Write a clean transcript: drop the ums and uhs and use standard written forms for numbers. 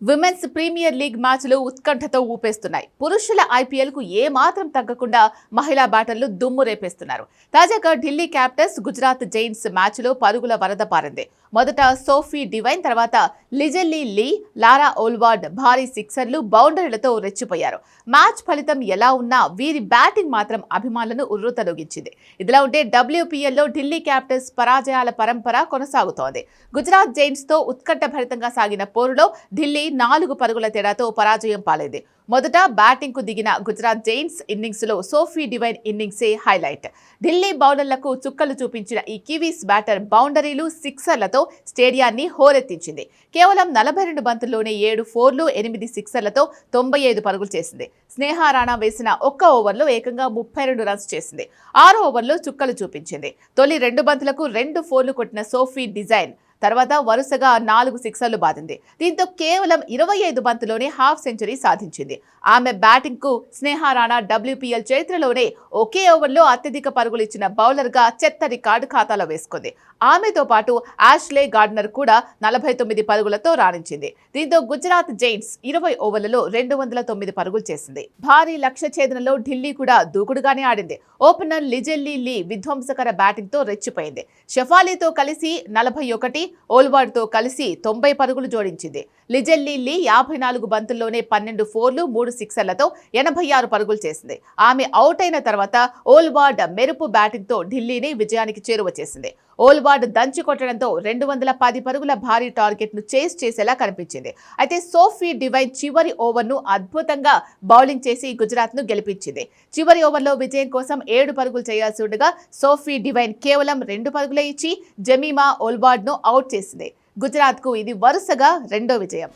Women's premier league మ్యాచ్లు ఉత్కంఠతో ఊపేస్తున్నాయి. పురుషుల ఐపీఎల్ కు ఏ మాత్రం తగ్గకుండా మహిళా బ్యాటర్లు దుమ్ము రేపేస్తున్నారు. తాజాగా ఢిల్లీ క్యాపిటల్స్ గుజరాత్ జైంట్స్ మ్యాచ్లో పరుగుల వరద పారింది. మొదట సోఫీ డివైన్, తర్వాత లిజెల్లీ లీ, లారా ఓల్వార్డ్ భారీ సిక్సర్లు, బౌండరీలతో రెచ్చిపోయారు. మ్యాచ్ ఫలితం ఎలా ఉన్నా వీరి బ్యాటింగ్ మాత్రం అభిమానులను ఉర్రూతలూగించింది. ఇదిలా ఉంటే WPLలో ఢిల్లీ క్యాపిటల్స్ పరాజయాల పరంపర కొనసాగుతోంది. గుజరాత్ జైంట్స్ తో ఉత్కంఠభరితంగా సాగిన పోరులో ఢిల్లీ 4 పరుగుల తేడాతో పరాజయం పాలైంది. మొదట బ్యాటింగ్ కు దిగిన గుజరాత్ జైంట్స్ ఇన్నింగ్స్ లో సోఫీ డివైన్ ఇన్నింగ్సే హైలైట్. ఢిల్లీ బౌలర్లకు చుక్కలు చూపించిన ఈ కివీస్ బ్యాటర్ బౌండరీలు, సిక్సర్లతో స్టేడియాన్ని హోరెత్తించింది. కేవలం 42 బంతుల్లోనే 7 4లు, 8 సిక్సర్లతో 95 పరుగులు చేసింది. స్నేహ రాణా వేసిన ఒక్క ఓవర్లో ఏకంగా 32 రన్స్ చేసింది. 6వ ఓవర్లో చుక్కలు చూపించింది. తొలి 2 బంతులకు 2 4లు కొట్టిన సోఫీ డిజైన్ తర్వాత వరుసగా 4 సిక్సర్లు బాదింది. దీంతో కేవలం 25 బంతుల్లోనే హాఫ్ సెంచరీ సాధించింది. ఆమె బ్యాటింగ్ కు స్నేహ రాణా WPL చరిత్రలోనే ఒకే ఓవర్లో అత్యధిక పరుగులు ఇచ్చిన బౌలర్ గా చెత్త రికార్డు ఖాతాలో వేసుకుంది. ఆమెతో పాటు యాష్లే గార్డ్నర్ కూడా 49 పరుగులతో రాణించింది. దీంతో గుజరాత్ జైంట్స్ 20 ఓవర్లలో 209 పరుగులు చేసింది. భారీ లక్ష్య ఛేదనలో ఢిల్లీ కూడా దూకుడుగానే ఆడింది. ఓపెనర్ లిజెల్లీ లీ విధ్వంసకర బ్యాటింగ్ తో రెచ్చిపోయింది. షెఫాలీతో కలిసి 41, ఓల్వార్డ్ తో కలిసి 90 పరుగులు జోడించింది. లిజెల్లీ లీ 54 బంతుల్లోనే 12 4లు, 3 సిక్సర్లతో 86 పరుగులు చేసింది. ఆమె అవుట్ అయిన తర్వాత ఓల్వార్డ్ మెరుపు బ్యాటింగ్ తో ఢిల్లీని విజయానికి చేరువ చేసింది. ఓల్వార్డ్ దంచి కొట్టడంతో 210 పరుగుల భారీ టార్గెట్ ను చేస్ చేసేలా కనిపించింది. అయితే సోఫీ డివైన్ చివరి ఓవర్ను అద్భుతంగా బౌలింగ్ చేసి గుజరాత్ ను గెలిపించింది. చివరి ఓవర్లో విజయం కోసం 7 పరుగులు చేయాల్సి ఉండగా సోఫీ డివైన్ కేవలం 2 పరుగులే ఇచ్చి జమీమా ఓల్వార్డ్ ను అవుట్ చేసింది. గుజరాత్ కు ఇది వరుసగా 2వ విజయం.